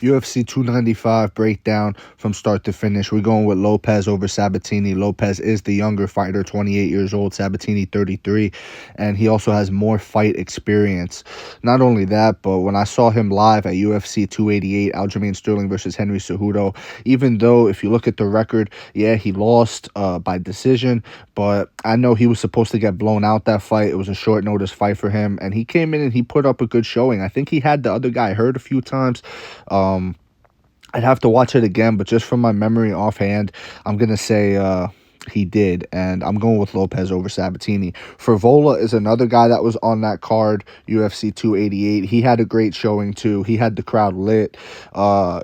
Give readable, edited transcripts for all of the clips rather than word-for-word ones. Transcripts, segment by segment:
UFC 295 breakdown from start to finish. We're going with Lopez over Sabatini. Lopez is the younger fighter, 28 years old. Sabatini, 33. And he also has more fight experience. Not only that, but when I saw him live at UFC 288, Aljamain Sterling versus Henry Cejudo, even though if you look at the record, yeah, he lost by decision, but I know he was supposed to get blown out that fight. It was a short notice fight for him, and he came in and he put up a good showing. I think he had the other guy hurt a few times. I'd have to watch it again, but just from my memory offhand, I'm going to say he did, and I'm going with Lopez over Sabatini. Frivola is another guy that was on that card, UFC 288. He had a great showing, too. He had the crowd lit.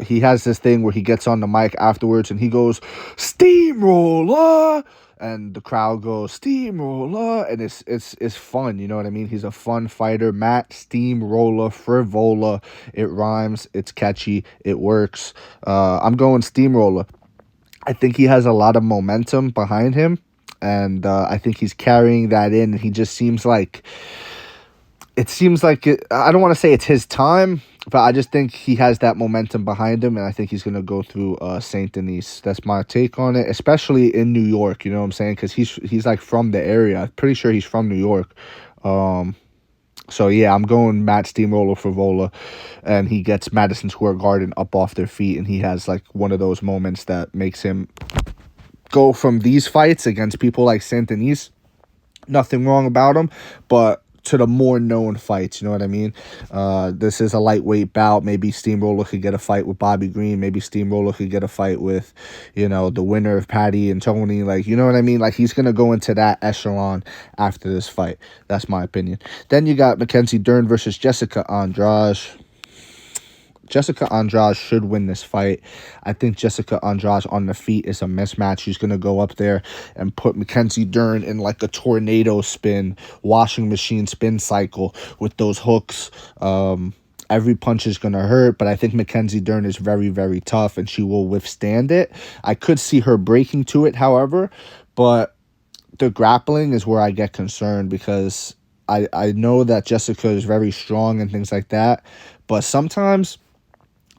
He has this thing where he gets on the mic afterwards, and he goes, "Steamroller!" And the crowd goes, "Steamroller," and it's fun, you know what I mean? He's a fun fighter. Matt Steamroller Frivola. It rhymes, it's catchy, it works. I'm going Steamroller. I think he has a lot of momentum behind him, and I think he's carrying that in. He just seems like I don't want to say it's his time, but I just think he has that momentum behind him, and I think he's going to go through Saint Denis. That's my take on it, especially in New York, you know what I'm saying? Because he's like from the area. I'm pretty sure he's from New York. So, yeah, I'm going Matt Steamroller Frivola, and he gets Madison Square Garden up off their feet, and he has like one of those moments that makes him go from these fights against people like Saint Denis. Nothing wrong about him, but to the more known fights, you know what I mean? This is a lightweight bout. Maybe Steamroller could get a fight with Bobby Green. Maybe Steamroller could get a fight with, the winner of Patty and Tony. Like, you know what I mean? Like, he's going to go into that echelon after this fight. That's my opinion. Then you got McKenzie Dern versus Jessica Andrade. Jessica Andrade should win this fight. I think Jessica Andrade on the feet is a mismatch. She's going to go up there and put McKenzie Dern in like a tornado spin, washing machine spin cycle with those hooks. Every punch is going to hurt, but I think McKenzie Dern is very, very tough, and she will withstand it. I could see her breaking to it, however, but the grappling is where I get concerned, because I know that Jessica is very strong and things like that, but sometimes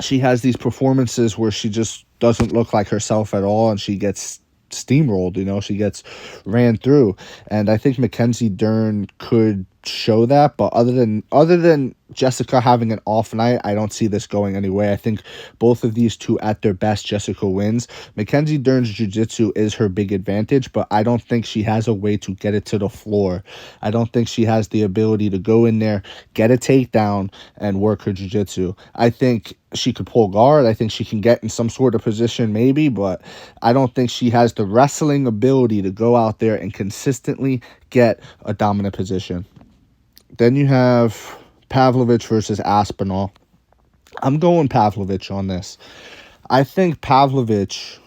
she has these performances where she just doesn't look like herself at all, and she gets steamrolled, she gets ran through. And I think McKenzie Dern could show that, but other than Jessica having an off night, I don't see this going anywhere. I think both of these two at their best, Jessica wins. McKenzie Dern's jiu-jitsu is her big advantage, but I don't think she has a way to get it to the floor. I don't think she has the ability to go in there, get a takedown, and work her jiu-jitsu. I think she could pull guard. I think she can get in some sort of position maybe, but I don't think she has the wrestling ability to go out there and consistently get a dominant position. Then you have Pavlovich versus Aspinall. I'm going Pavlovich on this. I think Pavlovich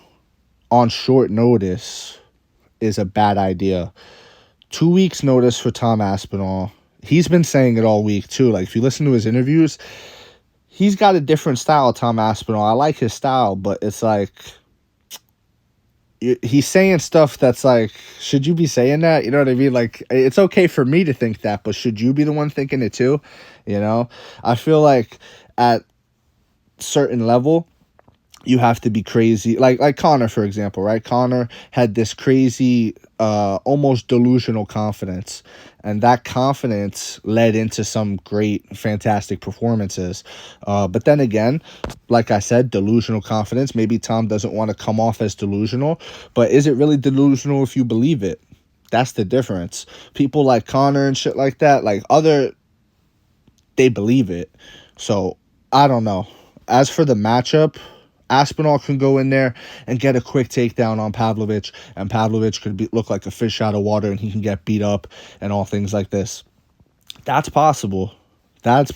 on short notice is a bad idea. 2 weeks notice for Tom Aspinall. He's been saying it all week too. Like, if you listen to his interviews, he's got a different style, Tom Aspinall. I like his style, but it's like he's saying stuff that's like, should you be saying that? You know what I mean? Like, it's okay for me to think that, but should you be the one thinking it too? I feel like at certain level, you have to be crazy. Like Connor, for example, right? Connor had this crazy, almost delusional confidence. And that confidence led into some great, fantastic performances. But then again, like I said, delusional confidence. Maybe Tom doesn't want to come off as delusional. But is it really delusional if you believe it? That's the difference. People like Connor and shit like that, they believe it. So, I don't know. As for the matchup, Aspinall can go in there and get a quick takedown on Pavlovich, and Pavlovich could look like a fish out of water, and he can get beat up and all things like this. That's possible. But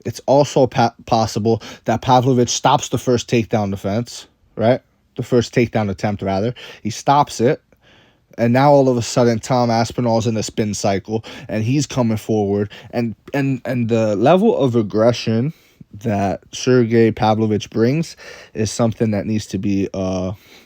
it's also possible that Pavlovich stops the first takedown defense, right? The first takedown attempt, rather. He stops it. And now all of a sudden, Tom Aspinall's in a spin cycle, and he's coming forward. And the level of aggression that Sergey Pavlovich brings is something that needs to be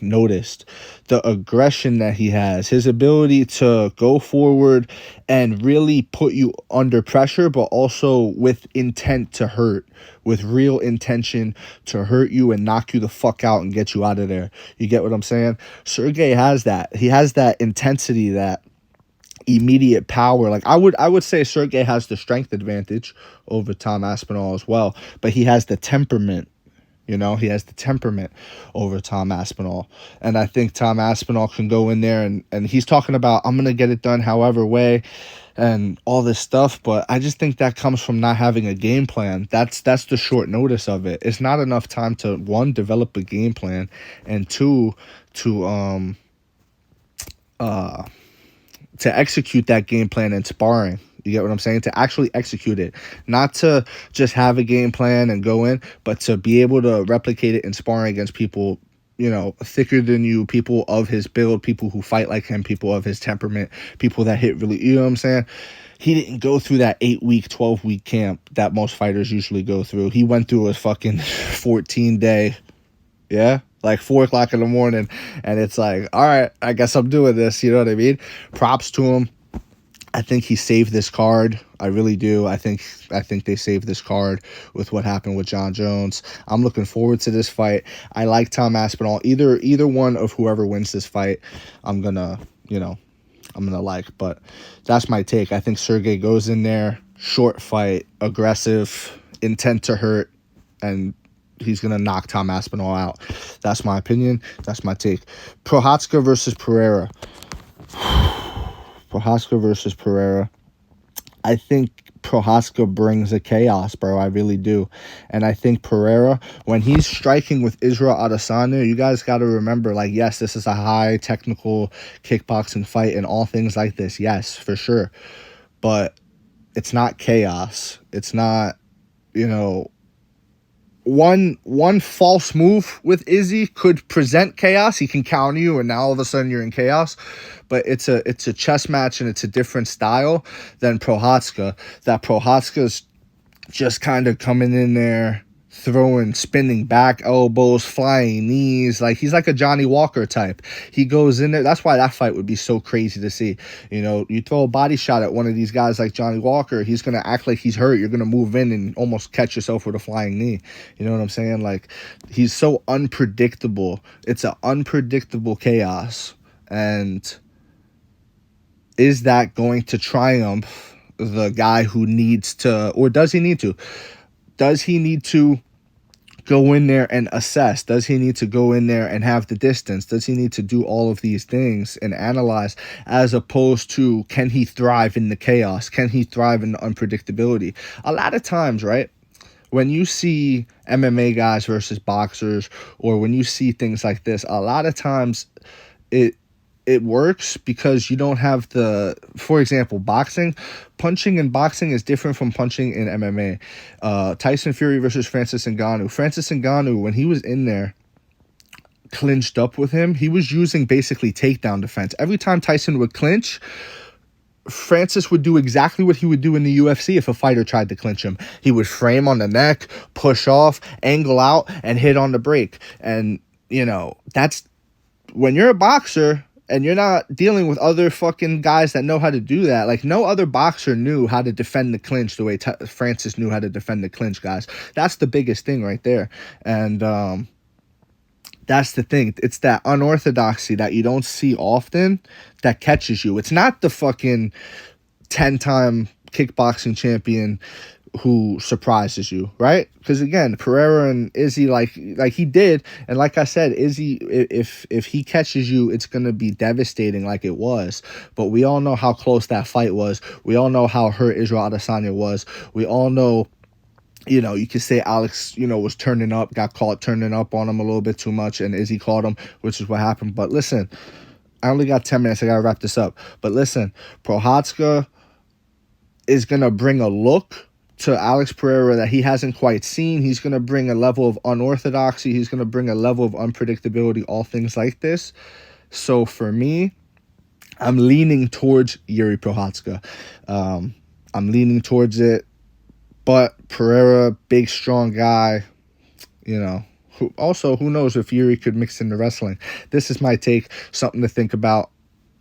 noticed. The aggression that he has, his ability to go forward and really put you under pressure, but also with intent to hurt, with real intention to hurt you and knock you the fuck out and get you out of there. You get what I'm saying? Sergey has that. He has that intensity, that immediate power. Like I would say Sergey has the strength advantage over Tom Aspinall as well, but he has the temperament. He has the temperament over Tom Aspinall. And I think Tom Aspinall can go in there and he's talking about, I'm going to get it done however way and all this stuff. But I just think that comes from not having a game plan. That's the short notice of it. It's not enough time to, one, develop a game plan, and two, to execute that game plan in sparring. You get what I'm saying? To actually execute it. Not to just have a game plan and go in, but to be able to replicate it in sparring against people, thicker than you, people of his build, people who fight like him, people of his temperament, people that hit really, you know what I'm saying? He didn't go through that 8-week, 12-week camp that most fighters usually go through. He went through a fucking 14-day, yeah? Like 4 o'clock in the morning, and it's like, all right, I guess I'm doing this. You know what I mean? Props to him. I think he saved this card. I really do. I think they saved this card with what happened with John Jones. I'm looking forward to this fight. I like Tom Aspinall. Either one of whoever wins this fight, I'm gonna like. But that's my take. I think Sergey goes in there, short fight, aggressive, intent to hurt, and he's going to knock Tom Aspinall out. That's my opinion. That's my take. Prochazka versus Pereira. Prochazka versus Pereira. I think Prochazka brings a chaos, bro. I really do. And I think Pereira, when he's striking with Israel Adesanya, you guys got to remember, like, yes, this is a high technical kickboxing fight and all things like this. Yes, for sure. But it's not chaos. It's not, one false move with Izzy could present chaos. He can counter you, and now all of a sudden you're in chaos. But it's a chess match, and it's a different style than Prochazka. That Prochazka's just kind of coming in there, throwing, spinning back elbows, flying knees. Like, he's like a Johnny Walker type. He goes in there. That's why that fight would be so crazy to see. You throw a body shot at one of these guys like Johnny Walker, he's going to act like he's hurt. You're going to move in and almost catch yourself with a flying knee. You know what I'm saying? Like, he's so unpredictable. It's an unpredictable chaos. And is that going to triumph the guy who needs to, or does he need to? Does he need to go in there and assess? Does he need to go in there and have the distance? Does he need to do all of these things and analyze, as opposed to, can he thrive in the chaos? Can he thrive in the unpredictability? A lot of times, right, when you see MMA guys versus boxers, or when you see things like this, a lot of times it works because you don't have for example, punching in boxing is different from punching in MMA. Tyson Fury versus Francis Ngannou. Francis Ngannou, when he was in there, clinched up with him, he was using basically takedown defense. Every time Tyson would clinch, Francis would do exactly what he would do in the UFC if a fighter tried to clinch him. He would frame on the neck, push off, angle out, and hit on the break. And, that's when you're a boxer and you're not dealing with other fucking guys that know how to do that. Like, no other boxer knew how to defend the clinch the way Francis knew how to defend the clinch, guys. That's the biggest thing right there. And that's the thing. It's that unorthodoxy that you don't see often that catches you. It's not the fucking 10-time kickboxing champion who surprises you, right? Because again, Pereira and Izzy, like he did, and like I said, Izzy, if he catches you, it's gonna be devastating, like it was. But we all know how close that fight was. We all know how hurt Israel Adesanya was. We all know, you could say Alex, was turning up, got caught turning up on him a little bit too much, and Izzy caught him, which is what happened. But listen, I only got 10 minutes. I gotta wrap this up. But listen, Prochazka is gonna bring a look to Alex Pereira that he hasn't quite seen. He's going to bring a level of unorthodoxy. He's going to bring a level of unpredictability, all things like this. So for me, I'm leaning towards Yuri Prochazka. I'm leaning towards it. But Pereira, big, strong guy, you know. Who knows if Fury could mix into wrestling. This is my take, something to think about.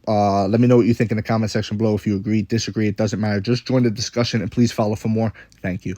Let me know what you think in the comment section below. If you agree, disagree, it doesn't matter. Just join the discussion and please follow for more. Thank you.